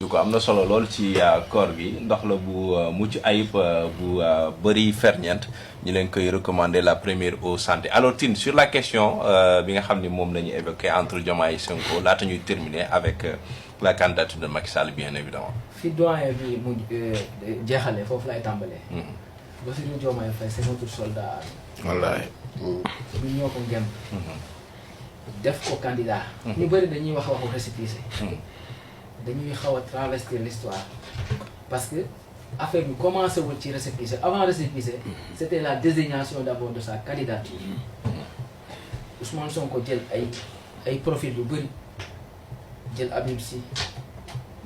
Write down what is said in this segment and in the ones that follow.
ko am na solo lool ci koor gi ndox la bu mucc ayib bu bëri ferñeent ñu leen koy recommander la première eau santé. Alors Tine, sur la question bi nga xam ni moom la ñu évoqué entre Diomaye et Sonko laata ñuy terminer avec la candidature de Macky Sall bien évidemment. fi doyen bi mu jeexalee foofu lay tàmbalee. Bassirou Diomaye Faye c'est notre soldat. wallaay. ñun ñoo ko ngem. def ko candidat. ñu bëri dañuy wax waxu récépissé. dañuy xaw a travestir l'histoire parce que affaire bi commencé wul ci récépissé avant récépissé c'était la désignation d'abord de sa candidature. Ousmane Sonko jël ay profil yu bëri jël Habib Sy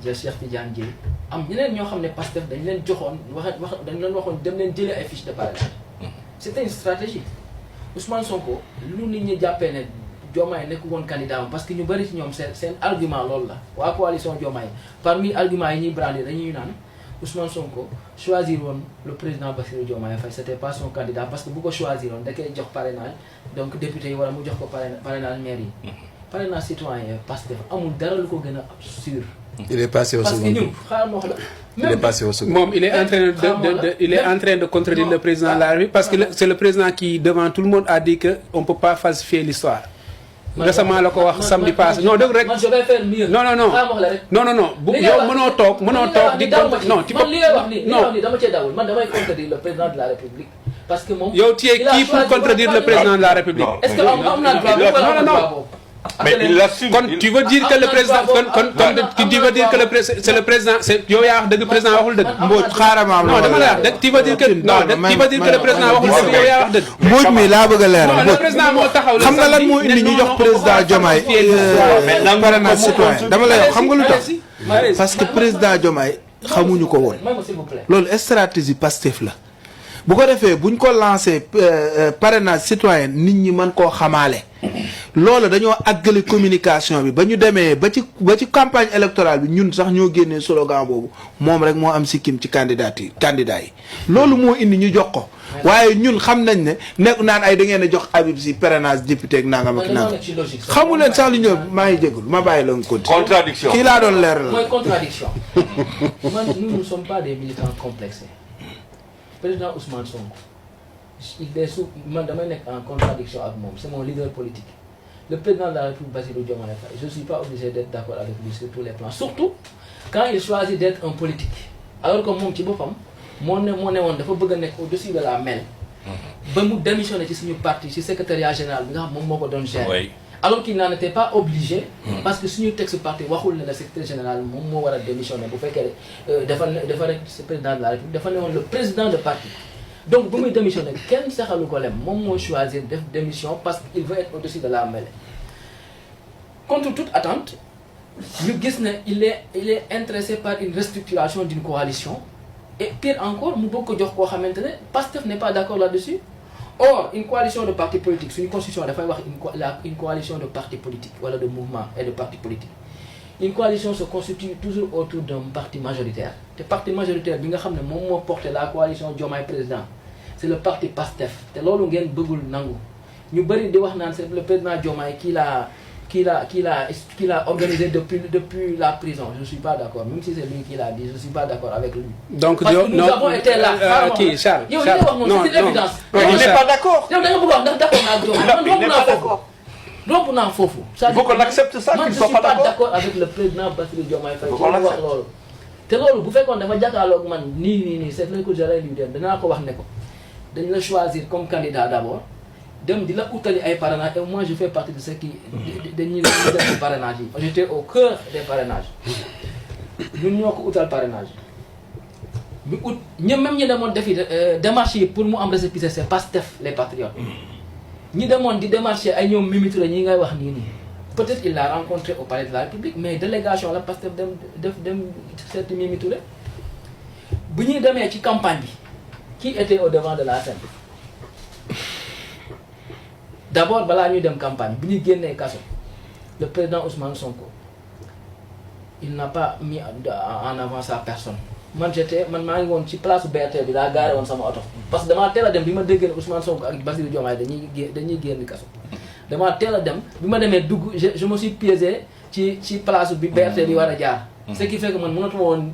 jël Cheikh Tidiane Dièye am ñeneen ñoo xam ne Pastef dañ leen joxoon dañ leen waxoon dem leen jëlee ay fiches de parrainage. C'était une stratégie. Ousmane Sonko lu nit ñi jàppee ne Diomaye nekk woon candidat parce que ñu bëri ci ñoom seen argument loolu la waa coalition Diomaye parmi argument yi ñuy brandir dañuy naan Ousmane Sonko choisir woon le président Bassirou Diomaye Faye c'était pas son candidat parce que bu ko choisir woon da koy jox parrainage donc député yi wala mu jox ko parrainage maire yi. Parrainage citoyen Pastef amul dara lu ko gën a sûr. Il est passé au second tour. Il est passé au second tour. Il est en train de contredire le président de la République parce que c'est le président qui devant tout le monde a dit que on peut pas falsifier l'histoire. Récemment la ko wax samedi passé non dëgg rek je vais faire mieux. non bu yow mënoo toog di non ci man li ngay wax ni dama cee dawul man damay contredire le président de la République parce que moom yow tu es qui pour contredire le président de la République? Est-ce que am naa droit non mais il l'assume. Kon tu veux dire que le président tu veux dire que c'est le président c'est yow yaa wax dëgg président waxul dëgg. Mbodj xaaral ma non dama la wax tu veux dire que tu veux dire que le président waxul dëgg yow yaa wax dëgg. Mbodj mi laa bëgg a leeral. non le président moo taxaw xam nga lan moo indi ñu jox président Diomaye parrainage citoyen dama lay wax xam nga lu tax parce que président Diomaye xamuñu ko woon loolu stratégie Pastef la bu ko defee buñ ko lancé parrainage citoyen nit ñi mën koo xamaale loolu dañoo àggale communication bi ba ñu demee ba ci campagne électorale bi ñun sax ñoo génnee slogan boobu moom rek moo am sikkim ci candidat yi loolu moo indi ñu jox ko waaye ñun xam nañ ne nekk naan ay da ngeen a jox Habib Sy parrainage député ak nangam ak nangam xamu leen sax li ñu maa ngi jégalu ma bàyyi la nga continuer. Contradiction kii laa doon leeral. mooy contradiction man nous ne sommes pas des militants complexés. Président Ousmane Sonko il est man damay nekk en contradiction ak moom c'est mon leader politique. Le président de la République Bassirou Diomaye Faye je ne suis pas obligé d'être d'accord avec lui sur tous les plans surtout quand il choisit d'être un politique alors que moom ci boppam moo ne woon dafa bëgg a nekk au-dessus de la mêle ba mu démissionné ci suñu parti ci secrétariat général bi nga xam moom moo ko doon gérer alors qu'il n'en était pas obligé parce que suñu texte parti waxul ne le secrétaire général moom moo war a démissionné bu fekkee dafa rek président de la République dafa ne woon le président de parti donc bu muy démissionné kenn saxalu ko lem moom moo choisir def démission parce qu'il veut être au-dessus de la mêlée. Contre toute attente ñu gis ne il est intéressé par une restructuration d'une coalition et pire encore mu bëgg ko jox koo xamante ne Pastef n'est pas d'accord là-dessus. Or une coalition de partis politiques suñu constitution dafay wax une coalition de partis politiques wala de mouvements et de partis politiques. Une coalition se constitue toujours autour d'un parti majoritaire te parti majoritaire bi nga xam ne moom moo porté la coalition Diomaye président c'est le parti PASTEF te loolu ngeen bëggul nangu ñu bëri di wax naan c'est le président Diomaye qui l'a organisé depuis la prison. Je ne suis pas d'accord même si c'est lui qui l'a dit je ne suis pas d'accord avec lui. Donc parce que nous avons été là. Charles yow li nga wax moom c'est une évidence. il n'est pas d'accord. yow da nga bëgg wax ndax d'accord naa ak Diomaye romb naa foofu. Il faut qu'on accepte ça qu'il ne soit pas man je suis pas d'accord avec le président Bassirou Diomaye Faye. wax loolu te loolu bu fekkoon dafa jàkkaarloog man nii c'est vrai que j'allais lui dire danaa ko wax ne ko dañ la choisir comme candidat d'abord dem di la utali ay parrainage et moi je fais partie de ceux qui dañuy def parrainage yi j'étais au cœur des parrainages ñun ñoo ko utal parrainage ñu ut même ñi demoon defi démarche yi pour mu am récépissé c'est Pastef les patriotes ñi demoon di démarcher ay ñoom Mimi Touré ñi ngay wax nii peut-être il l'a rencontré au palais de la République mais délégation la Pastef dem seeti Mimi Touré bu ñuy demee ci campagne bi qui était au devant de la scène. D'abord balaa ñuy dem campagne bi ñu génnee kaso le président Ousmane Sonko il n'a pas mis en avant sa personne man maa ngi woon ci place BRT bi laa gaare woon sama oto parce que damaa teel a dem bi ma déggee ne Ousmane Sonko ak Bassirou Diomaye dañuy génn kaso damaa teel a dem bi ma demee dugg je me suis piégé ci place bi BRT bi war a jaar Ce qui fait que man mënatuma woon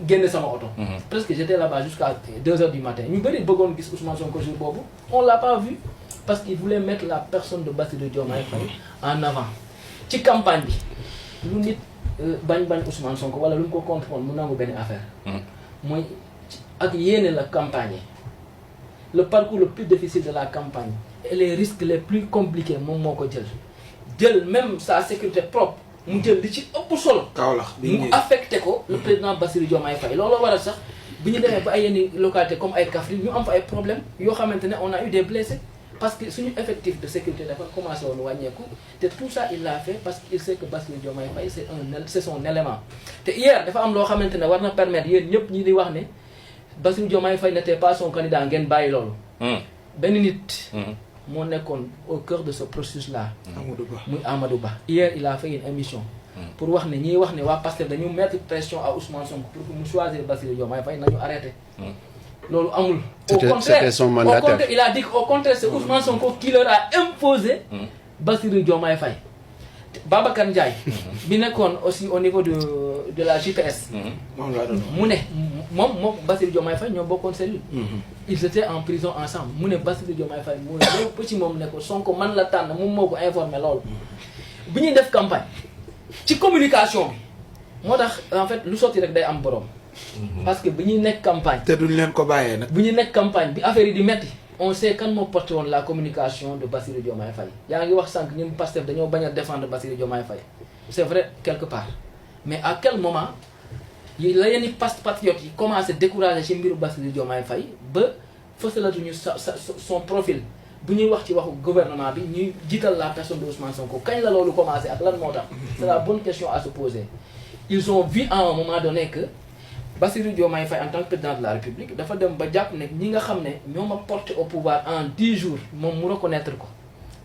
génne sama oto. Presque j'étais là-bas jusqu'à 2h du matin ñu bëri bëggoon gis Ousmane Sonko jour boobu on l'a pas vu parce qu'il voulait mettre la personne de Bassirou Diomaye Faye en avant ci campagne bi lu nit bañ Ousmane Sonko wala lu mu ko comprendre mu nangu benn affaire. mooy ak yéene la campagne le parcours le plus difficile de la campagne et les risques les plus compliqués moom moo ko jël même sa sécurité propre mu jël li ci ëpp solo. mu affecté ko le président Bassirou Diomaye Faye looloo waral sax bi ñu demee ba ay yenn localités comme ay Kaffrine ñu am fa ay problèmes yoo xamante ne on a eu des blessés parce que suñu effectif de sécurité dafa commencé woon wàññeeku te tout ça il l'a fait parce qu'il sait que Bassirou Diomaye Faye c'est son élément. te hier dafa am loo xamante ne war na permettre yéen ñëpp ñi di wax ne Bassirou Diomaye Faye n'était pas son candidat ngeen bàyyi loolu. benn nit. moo nekkoon au cœur de ce processus là. muy Amadou Ba. hier il a fait une émission. pour wax ne ñiy wax ne waa Pastef dañu mettre pression à Ousmane Sonko pour que mu choisir Bassirou Diomaye Faye nañu arrêté. loolu amul. C'était son mandataire. Au contraire il a dit qu'au contraire c'est Ousmane Sonko qui leur a imposé. Bassirou Diomaye Faye. Babacar Ndiaye. bi nekkoon aussi au niveau de la JPS. mu ne moom Bassirou Diomaye Faye ñoo bokkoon cellule. ils étaient en prison ensemble mu ne Bassirou Diomaye Faye mu ne loolu petit moom ne ko Sonko man la tànn moom moo ko informé loolu. bi ñuy def campagne ci communication bi moo tax en fait lu sotti rek day am borom. parce que bi ñuy nekk campagne. te duñ leen ko bàyyee nag. bi ñuy nekk campagne bi affaire yi di metti on sait kan moo porté woon la communication de Bassirou Diomaye Faye yaa ngi wax sànq ñun Pastef dañoo bañ a défendre Bassirou Diomaye Faye c'est vrai quelque part mais à quel moment la yenn patriotes yi commencé décourager ci mbiru Bassirou Diomaye Faye ba fësalatuñu son profil bu ñuy wax ci waxu gouvernement bi ñuy jiital la personne de Ousmane Sonko kañ la loolu commencé ak lan moo tax c'est la bonne question à se poser ils ont vu à un moment donné que Bassirou Diomaye Faye en tant que président de la République dafa dem ba jàpp ne ñi nga xam ne ñoo ma porté au pouvoir en 10 jours moom mu reconnaître ko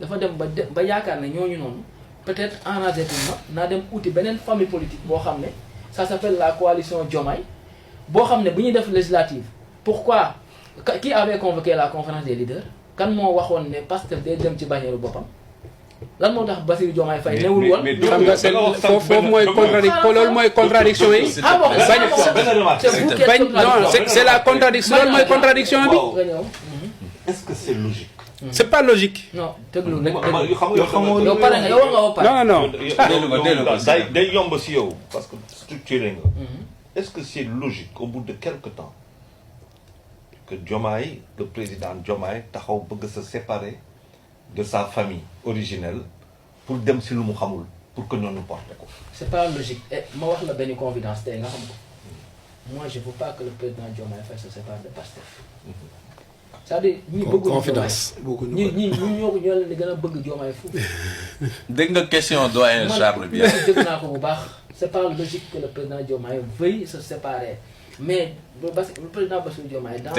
dafa dem ba yaakaar ne ñooñu noonu peut-être enragé naa dem uti beneen famille politique boo xam ne ça s'appelle la coalition Diomaye boo xam ne bu ñuy def législative pourquoi qui avait convoqué la conférence des leaders kan moo waxoon ne Pastef day dem ci bannière boppam lan moo tax Bassirou Diomaye Faye newul woon. xam nga seen foofu mooy loolu mooy contradiction yi. ah bon non c'est la contradiction loolu mooy contradiction bi. Est-ce que c'est logique? C'est pas logique. non déglu nag yow pare nga yow nga woo pare. non day yomb si yow parce que structuré nga. Est-ce que c'est logique au bout de quelque temps que Diomaye le président Diomaye taxaw bëgg se séparer de sa famille originelle pour dem si lu mu xamul pour que ñooñu porté ko. c'est pas logique et ma wax la benn confidence tey nga xam ko moi je veux pas que le président Diomaye Faye se sépare de Pastef. c'est-à-dire ñi bëgguñu confidence ñi ñoo leen di gën a bëgg Diomaye fu. dégg nga question doyen Charles bi. man dégg naa ko bu baax c'est pas logique que le président Diomaye veuille se séparer mais le président Bassirou Diomaye dans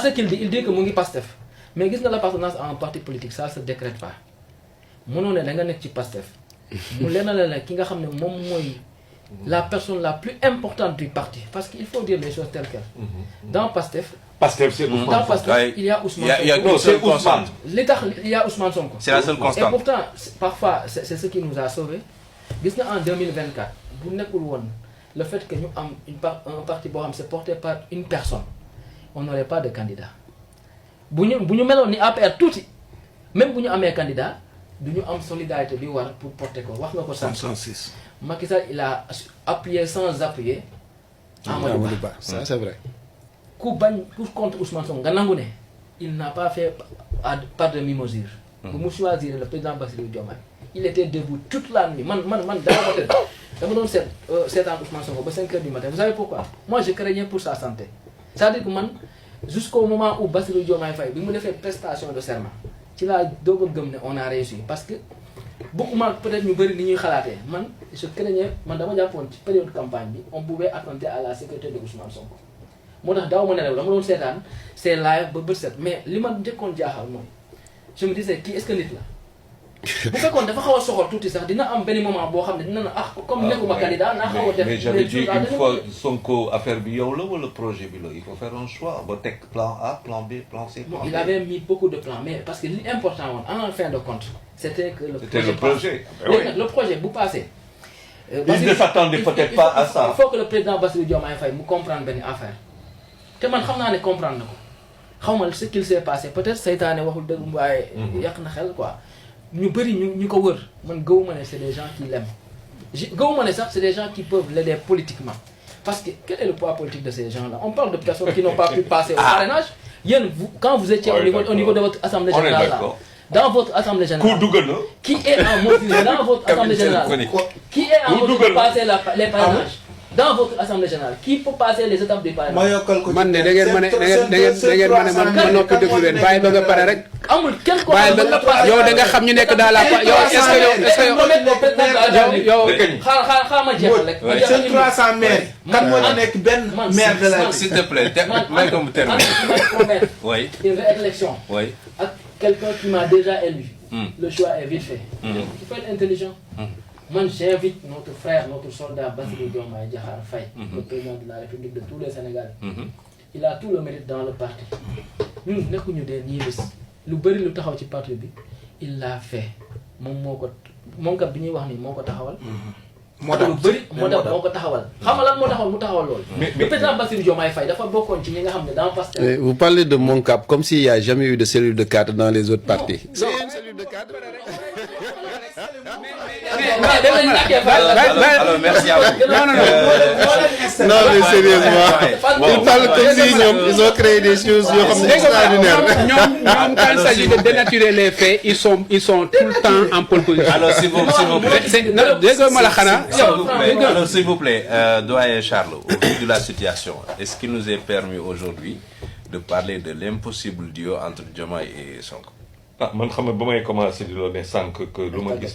ce qu'il dit il dit que mu ngi Pastef mais gis nga l'appartenance à un parti politique ça se décrète pas mënoo ne da nga nekk ci Pastef mu lenn la ki nga xam ne moom mooy la personne la plus importante du parti parce qu'il faut dire les choses telles quelles. Dans Pastef c'est Ousmane. Dans Pastef il y a Ousmane Sonko. Il y a une seule constante. li tax il y a Ousmane Sonko. C'est la seule constante. Et pourtant parfois c'est ce qui nous a sauvés gis nga en 2024 bu nekkul woon le fait que ñu am un parti boo xam c'est porté par une personne on n'aurait pas de candidat bu ñu meloon ni APR tuuti même bu ñu amee candidat du ñu am solidarité bi war pour porter ko wax nga ko sànq. 106. Macky Sall il a appuyé sans appuyer. Amadou Ba ça c'est vrai. ku contre Ousmane Sonko nga nangu ne il n'a pas fait par de mi-mesure. bu mu choisir le président Bassirou Diomaye il était debout toute la nuit man dama doon seetaan Ousmane Sonko ba 5 heures du matin vous savez pourquoi moi je craignais pour sa santé c'est-à-dire que man jusqu'au moment où Bassirou Diomaye Faye bi mu defee prestation de serment ci laa doog a gëm ne on a réussi parce que beaucoup peut-être ñu bëri ni ñuy xalaatee man je craignais man dama jàppoon ci période campagne bi on pouvait attenter à la sécurité de Ousmane Sonko moo tax daaw ma nelaw dama doon seetaan c'est live ba bët set mais li ma njëkkoon jaaxal mooy je me disais kii est-ce que nit la bu fekkoon dafa xaw a soxor tuuti sax dina am benn moment boo xam ne dina na comme nekkuma candidat naa xaw a def. mais j'avais dit une fois Sonko affaire bi yow la wala projet bi la il faut faire un choix ba teg plan A plan B plan C. Bon, il avait mis beaucoup de plans mais parce que l'important woon en fin de compte c'était que le projet. Le projet bu passé Ils ne s'attendaient peut-être pas à ça. Il faut que le président Bassirou Diomaye Faye mu comprendre benn affaire te man xam naa ne comprendre na ko xaw ma ce qu'il s'est passé peut-être seytaane waxul dëgg waaye yàq na xel quoi ñu bëri ñu ko wër man gëwuma ne c'est des gens qui l'aiment gëwuma ne sax c'est des gens qui peuvent l'aider politiquement parce que quel est le poids politique de ces gens-là? On parle de personnes qui n'ont pas pu passer au parrainage. Quand vous étiez au niveau de votre assemblée générale là, dans votre assemblée générale, qui est en mesure dans votre assemblée générale, qui est en mesure de passer les parrainages dans votre assemblée générale, qui peut passer les étapes du parrainage? man de da ngeen ma ne man noppi déglu leen bàyyi ba nga pare rek. amul kenn ko yow da nga xam ñu nekk dans la yow est-ce que yow xaaral ma jeexal rek. seen 300 maires. kan moo ci nekk benn maire de la. s'il te plaît may ko mu terminer. Oui. Une réélection. Oui. Ak quelqu'un qui m'a déjà élu. Le choix est vite fait. Il faut être intelligent. Moi, j'invite notre frère, notre soldat Bassirou Diomaye Diakhar Faye, le président de la République de tous les Sénégalais. Il a tout le mérite dans le parti. Nous nekkuñu des nihilistes. Lu bëri lu taxaw ci parti bi il l'a fait. moom kat bi ñuy wax ni moo ko taxawal. moo tax lu bëri moo ko taxawal. xam nga lan moo taxawal mu taxawal loolu. le président Bassirou Diomaye Faye dafa bokkoon ci ñi nga xam ne dans Pastef. Vous parlez de Moncap comme s'il n'y a jamais eu de cellule de cadre dans les autres partis. C'est une cellule de cadre. Alors merci à vous. Non mais sérieusement, ils parlent comme si ils ont créé des choses extraordinaires. Quand il s'agit de dénaturer les faits, ils sont tout le temps en pole position. Alors s'il vous plaît, alors s'il vous plaît, doyen Charles, au vu de la situation, est-ce qu'il nous est permis aujourd'hui de parler de l'impossible duo entre Diomaye et Sonko? Man xam nga ba may commencer di la ne sànq que lu ma gis